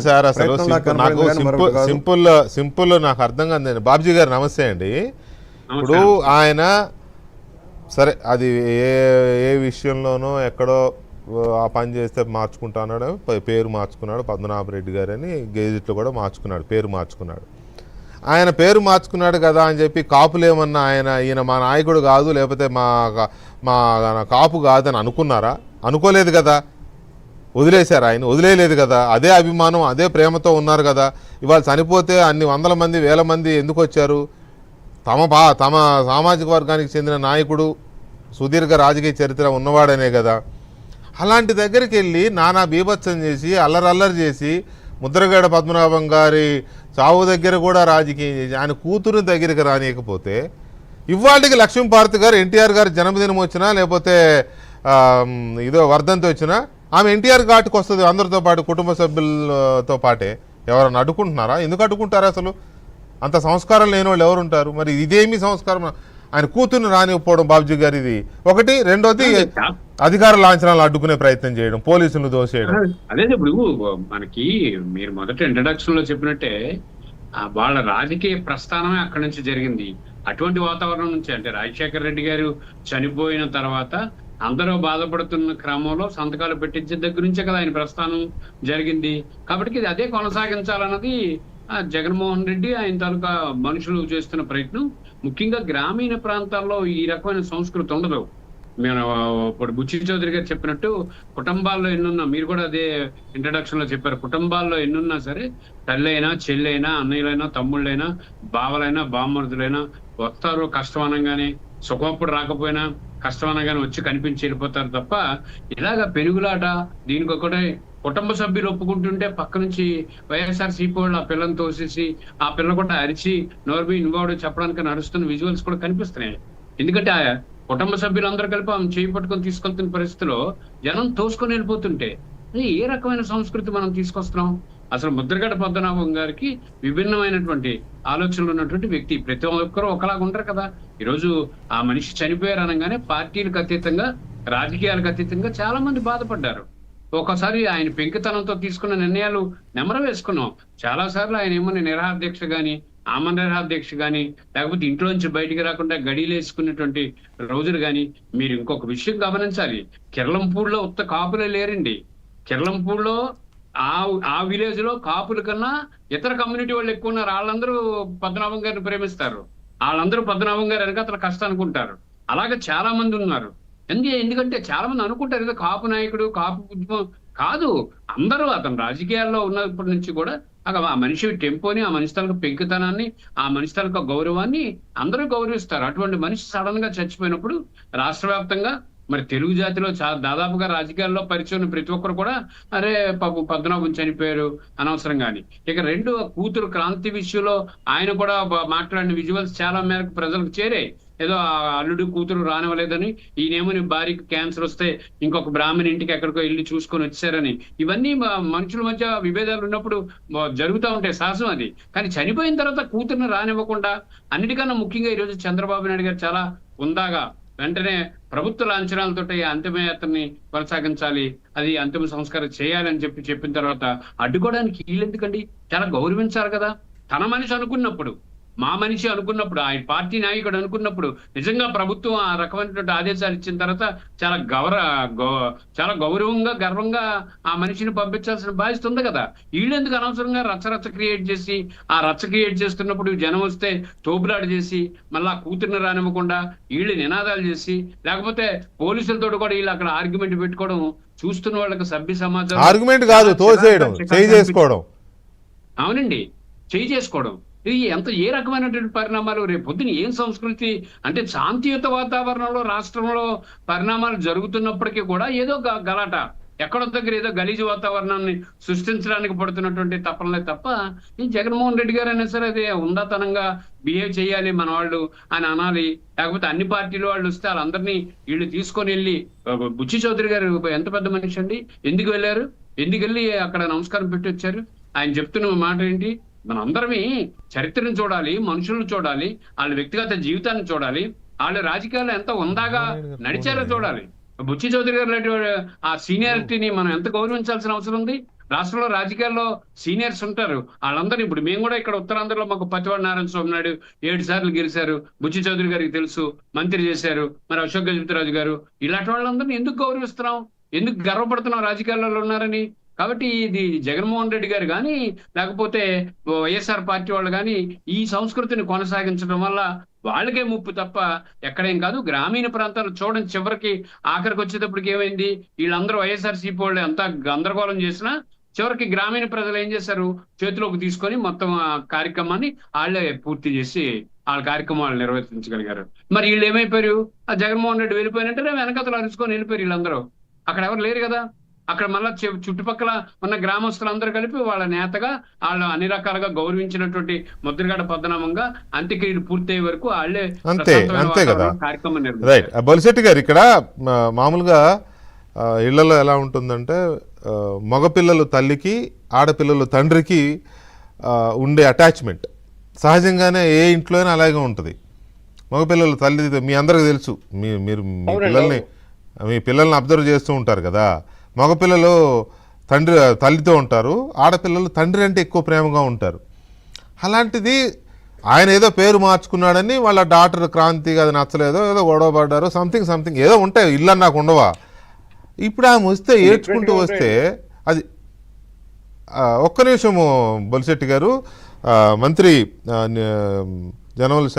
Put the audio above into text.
Sir అసలు నాకు simple నాకు అర్థం కాదు. బాబ్జీ గారు నమస్తే అండి. ఇప్పుడు ఆయన సరే అది ఏ విషయంలోనో ఎక్కడో ఆ పని చేస్తే మార్చుకుంటాడు, పేరు మార్చుకున్నాడు పద్మనాభరెడ్డి గారు అని గెజిట్లో కూడా మార్చుకున్నాడు, పేరు మార్చుకున్నాడు. ఆయన పేరు మార్చుకున్నాడు కదా అని చెప్పి కాపులేమన్నా ఈయన మా నాయకుడు కాదు లేకపోతే మా కాపు కాదని అనుకున్నారా? అనుకోలేదు కదా. వదిలేశారు, ఆయన వదిలేయలేదు కదా. అదే అభిమానం అదే ప్రేమతో ఉన్నారు కదా. ఇవాళ చనిపోతే అన్ని వందల మంది వేల మంది ఎందుకు వచ్చారు? తమ సామాజిక వర్గానికి చెందిన నాయకుడు, సుదీర్ఘ రాజకీయ చరిత్ర ఉన్నవాడనే కదా. అలాంటి దగ్గరికి వెళ్ళి నానా బీభత్సం చేసి అల్లరల్లరి చేసి ముద్రగడ పద్మనాభం గారి చావు దగ్గర కూడా రాజకీయం చేసి ఆయన కూతురు దగ్గరికి రానియకపోతే ఇవాళకి లక్ష్మీపార్వతి గారు ఎన్టీఆర్ గారి జన్మదినం వచ్చినా లేకపోతే ఇదో వర్ధంతి వచ్చినా ఆమె ఎన్టీఆర్ ఘాటుకు వస్తుంది అందరితో పాటు, కుటుంబ సభ్యులతో పాటే. ఎవరన్నా అడ్డుకుంటున్నారా? ఎందుకు అడ్డుకుంటారు? అసలు అంత సంస్కారం లేని వాళ్ళు ఎవరు ఉంటారు? మరి ఇదేమి సంస్కారం? ఆయన కూతుర్ని రానివ్వకపోవడం బాబ్జీ గారు ఇది ఒకటి. రెండోది అధికార లాంఛనాలు అడ్డుకునే ప్రయత్నం చేయడం, పోలీసులను దోసేయడం. అదే ఇప్పుడు మనకి మీరు మొదట ఇంట్రడక్షన్ లో చెప్పినట్టే వాళ్ళ రాజకీయ ప్రస్థానమే అక్కడి నుంచి జరిగింది. అటువంటి వాతావరణం నుంచి అంటే రాజశేఖర రెడ్డి గారు చనిపోయిన తర్వాత అందరూ బాధపడుతున్న క్రమంలో సంతకాలు పెట్టించే దగ్గర నుంచే కదా ఆయన ప్రస్థానం జరిగింది. కాబట్టి ఇది అదే కొనసాగించాలన్నది జగన్మోహన్ రెడ్డి ఆయన తాలూకా మనుషులు చేస్తున్న ప్రయత్నం. ముఖ్యంగా గ్రామీణ ప్రాంతాల్లో ఈ రకమైన సంస్కృతి ఉండదు. మేము ఇప్పుడు బుచ్చి చౌదరి గారు చెప్పినట్టు కుటుంబాల్లో ఎన్నున్నా, మీరు కూడా అదే ఇంట్రడక్షన్ లో చెప్పారు, కుటుంబాల్లో ఎన్నున్నా సరే తల్లైనా చెల్లైనా అన్నయ్యలైనా తమ్ముళ్ళైనా బావలైనా బామ్మరుదులైనా వస్తారు. కష్టం అనగానే సుఖప్పుడు రాకపోయినా కష్టం అనగానే వచ్చి కనిపించి వెళ్ళిపోతారు తప్ప ఇలాగ పెరుగులాట దీనికి ఒకటే కుటుంబ సభ్యులు ఒప్పుకుంటుంటే పక్క నుంచి వైఎస్ఆర్సీపీ వాళ్ళు ఆ పిల్లని తోసేసి ఆ పిల్ల కూడా అరిచి నోర్బి ఇన్వాల్వ్ చెప్పడానికి నడుస్తున్న విజువల్స్ కూడా కనిపిస్తున్నాయి. ఎందుకంటే ఆ కుటుంబ సభ్యులందరూ కలిపి ఆమె చేయి పట్టుకొని తీసుకెళ్తున్న పరిస్థితిలో జనం తోసుకొని వెళ్ళిపోతుంటే ఏ రకమైన సంస్కృతి మనం తీసుకొస్తున్నాం? అసలు ముద్రగడ పద్మనాభం గారికి విభిన్నమైనటువంటి ఆలోచనలు ఉన్నటువంటి వ్యక్తి. ప్రతి ఒక్కరూ ఒకలాగా ఉంటారు కదా. ఈరోజు ఆ మనిషి చనిపోయారు అనగానే పార్టీలకు అతీతంగా రాజకీయాలకు అతీతంగా చాలా మంది బాధపడ్డారు. ఒకసారి ఆయన పెంకితనంతో తీసుకున్న నిర్ణయాలు నెమర వేసుకున్నాం. చాలా సార్లు ఆయన ఏమన్నా నిరాహార దీక్ష గాని ఆమరణ నిరాహార దీక్ష గాని లేకపోతే ఇంట్లోంచి బయటికి రాకుండా గడీలు వేసుకున్నటువంటి రోజులు గాని. మీరు ఇంకొక విషయం గమనించాలి, కిర్లంపూడిలో ఉత్త కాపులే లేరండి. కిర్లంపూడిలో ఆ విలేజ్ లో కాపుల కన్నా ఇతర కమ్యూనిటీ వాళ్ళు ఎక్కువ ఉన్నారు. వాళ్ళందరూ పద్మనాభం గారిని ప్రేమిస్తారు, వాళ్ళందరూ పద్మనాభం గారు వెనకాతల కష్టం అనుకుంటారు. అలాగే చాలా మంది ఉన్నారు. ఎందుకంటే చాలా మంది అనుకుంటారు ఏదో కాపు నాయకుడు కాపు ఉద్యమం కాదు. అందరూ అతను రాజకీయాల్లో ఉన్నప్పటి నుంచి కూడా ఆ మనిషి టెంపోని, ఆ మనిషి తాలూకు పెంకుతనాన్ని, ఆ మనిషి తాలూకు గౌరవాన్ని అందరూ గౌరవిస్తారు. అటువంటి మనిషి సడన్ గా చచ్చిపోయినప్పుడు రాష్ట్ర వ్యాప్తంగా మరి తెలుగు జాతిలో దాదాపుగా రాజకీయాల్లో పరిచయం ప్రతి ఒక్కరు కూడా అరే పాపం పద్మనాభం చనిపోయారు అనవసరంగాని. ఇక రెండు కూతురు క్రాంతి విషయంలో ఆయన కూడా మాట్లాడిన విజువల్స్ చాలా మేరకు ప్రజలకు చేరాయి. ఏదో అల్లుడు కూతురు రానివ్వలేదని, ఈయనేమని భార్యకి క్యాన్సర్ వస్తే ఇంకొక బ్రాహ్మణ ఇంటికి ఎక్కడికో వెళ్ళి చూసుకొని వచ్చారని. ఇవన్నీ మనుషుల మధ్య విభేదాలు ఉన్నప్పుడు జరుగుతూ ఉంటాయి, సహజం అది. కానీ చనిపోయిన తర్వాత కూతురుని రానివ్వకుండా, అన్నిటికన్నా ముఖ్యంగా ఈరోజు చంద్రబాబు నాయుడు గారు చాలా ఉందాగా వెంటనే ప్రభుత్వ లాంఛనాలతో అంతిమయాత్రని కొనసాగించాలి, అది అంతిమ సంస్కారం చేయాలని చెప్పిన తర్వాత అడ్డుకోవడానికి వీళ్ళెందుకండి? చాలా గౌరవించాలి కదా. తన మనిషి అనుకున్నప్పుడు, మా మనిషి అనుకున్నప్పుడు, ఆయన పార్టీ నాయకుడు అనుకున్నప్పుడు, నిజంగా ప్రభుత్వం ఆ రకమైనటువంటి ఆదేశాలు ఇచ్చిన తర్వాత చాలా గౌరవంగా గర్వంగా ఆ మనిషిని పంపించాల్సిన బాధ్యత ఉంది కదా. వీళ్ళెందుకు అనవసరంగా రచ్చ క్రియేట్ చేసి, ఆ రచ్చ క్రియేట్ చేస్తున్నప్పుడు జనం వస్తే తోపులాట చేసి మళ్ళా కూతుర్ని రానివ్వకుండా వీళ్ళు నినాదాలు చేసి, లేకపోతే పోలీసులతో కూడా వీళ్ళు అక్కడ ఆర్గ్యుమెంట్ పెట్టుకోవడం చూస్తున్న వాళ్ళకి సభ్య సమాజం ఆర్గ్యుమెంట్ కాదు, తోసేయడం, చేయి చేసుకోవడం. అవునండి, చేయి చేసుకోవడం. ఇది ఏ రకమైనటువంటి పరిణామాలు? రేపు పొద్దున ఏం సంస్కృతి అంటే శాంతియుత వాతావరణంలో రాష్ట్రంలో పరిణామాలు జరుగుతున్నప్పటికీ కూడా ఏదో గలాట ఎక్కడో దగ్గర ఏదో గలీజు వాతావరణాన్ని సృష్టించడానికి పడుతున్నటువంటి తప్పనలే తప్ప ఈ జగన్మోహన్ రెడ్డి గారు అయినా సరే అదే ఉందాతనంగా బిహేవ్ చేయాలి మన వాళ్ళు అని అనాలి. లేకపోతే అన్ని పార్టీలు వాళ్ళు వస్తే వాళ్ళందరినీ వీళ్ళు తీసుకొని వెళ్ళి, బుచ్చి చౌదరి గారు ఎంత పెద్ద మనిషి అండి, ఎందుకు వెళ్ళారు? ఎందుకు వెళ్ళి అక్కడ నమస్కారం పెట్టి వచ్చారు? ఆయన చెప్తున్న మాట ఏంటి? మనందరమే చరిత్రను చూడాలి, మనుషులను చూడాలి, వాళ్ళ వ్యక్తిగత జీవితాన్ని చూడాలి, వాళ్ళ రాజకీయాల్లో ఎంత ఉందాగా నడిచారో చూడాలి. బుచ్చి చౌదరి గారు లాంటి ఆ సీనియారిటీని మనం ఎంత గౌరవించాల్సిన అవసరం ఉంది? రాష్ట్రంలో రాజకీయాల్లో సీనియర్స్ ఉంటారు. వాళ్ళందరూ ఇప్పుడు మేము కూడా ఇక్కడ ఉత్తరాంధ్రలో మాకు పతివాడ నారాయణ స్వామి నాయుడు 7 సార్లు గెలిచారు. బుచ్చి చౌదరి గారికి తెలుసు, మంత్రి చేశారు. మరి అశోక్ గజపతిరాజు గారు, ఇలాంటి వాళ్ళందరినీ ఎందుకు గౌరవిస్తున్నాం, ఎందుకు గర్వపడుతున్నాం రాజకీయాలలో ఉన్నారని? కాబట్టి ఇది జగన్మోహన్ రెడ్డి గారు కానీ, లేకపోతే వైఎస్ఆర్ పార్టీ వాళ్ళు కానీ ఈ సంస్కృతిని కొనసాగించడం వల్ల వాళ్ళకే ముప్పు తప్ప ఎక్కడేం కాదు. గ్రామీణ ప్రాంతాలు చూడండి, చివరికి ఆఖరికి వచ్చేటప్పటికి ఏమైంది, వీళ్ళందరూ వైఎస్ఆర్సీపీ వాళ్ళు ఎంత గందరగోళం చేసినా చివరికి గ్రామీణ ప్రజలు ఏం చేశారు, చేతిలోకి తీసుకొని మొత్తం ఆ కార్యక్రమాన్ని వాళ్ళే పూర్తి చేసి వాళ్ళ కార్యక్రమాలు నిర్వర్తించగలిగారు. మరి వీళ్ళు ఏమైపోయారు, ఆ జగన్మోహన్ రెడ్డి వెళ్ళిపోయినట్టే వెనకతలు అరుచుకొని వెళ్ళిపోయారు వీళ్ళందరూ. అక్కడ ఎవరు లేరు కదా. అక్కడ మళ్ళా చుట్టుపక్కల ఉన్న గ్రామస్తులందరూ కలిపి వాళ్ళ నేతగా వాళ్ళు అన్ని రకాలుగా గౌరవించినటువంటి ముద్రగడ పద్మనాభంగా అంత్యక్రియలు పూర్తయ్యే వరకు వాళ్ళే అంతే కదా కార్యక్రమం రైట్. బొలిశెట్టి గారు, ఇక్కడ మామూలుగా ఇళ్లలో ఎలా ఉంటుందంటే మగపిల్లలు తల్లికి, ఆడపిల్లలు తండ్రికి ఉండే అటాచ్మెంట్ సహజంగానే ఏ ఇంట్లో అయినా అలాగే ఉంటుంది. మగపిల్లలు తల్లి, మీ అందరికీ తెలుసు, మీరు మీ పిల్లల్ని అబ్జర్వ్ చేస్తూ ఉంటారు కదా. మగపిల్లలు తల్లితో ఉంటారు, ఆడపిల్లలు తండ్రి అంటే ఎక్కువ ప్రేమగా ఉంటారు. అలాంటిది ఆయన ఏదో పేరు మార్చుకున్నాడని వాళ్ళ డాక్టర్ క్రాంతికి అది నచ్చలేదో, ఏదో గొడవ పడ్డారు, సంథింగ్ ఏదో ఉంటాయి, ఇల్లు నాకు ఉండవా. ఇప్పుడు ఆమె వస్తే ఏడ్చుకుంటూ వస్తే అది ఒక్క నిమిషము బొలిశెట్టి గారు, మంత్రి జనవల్ శాఖ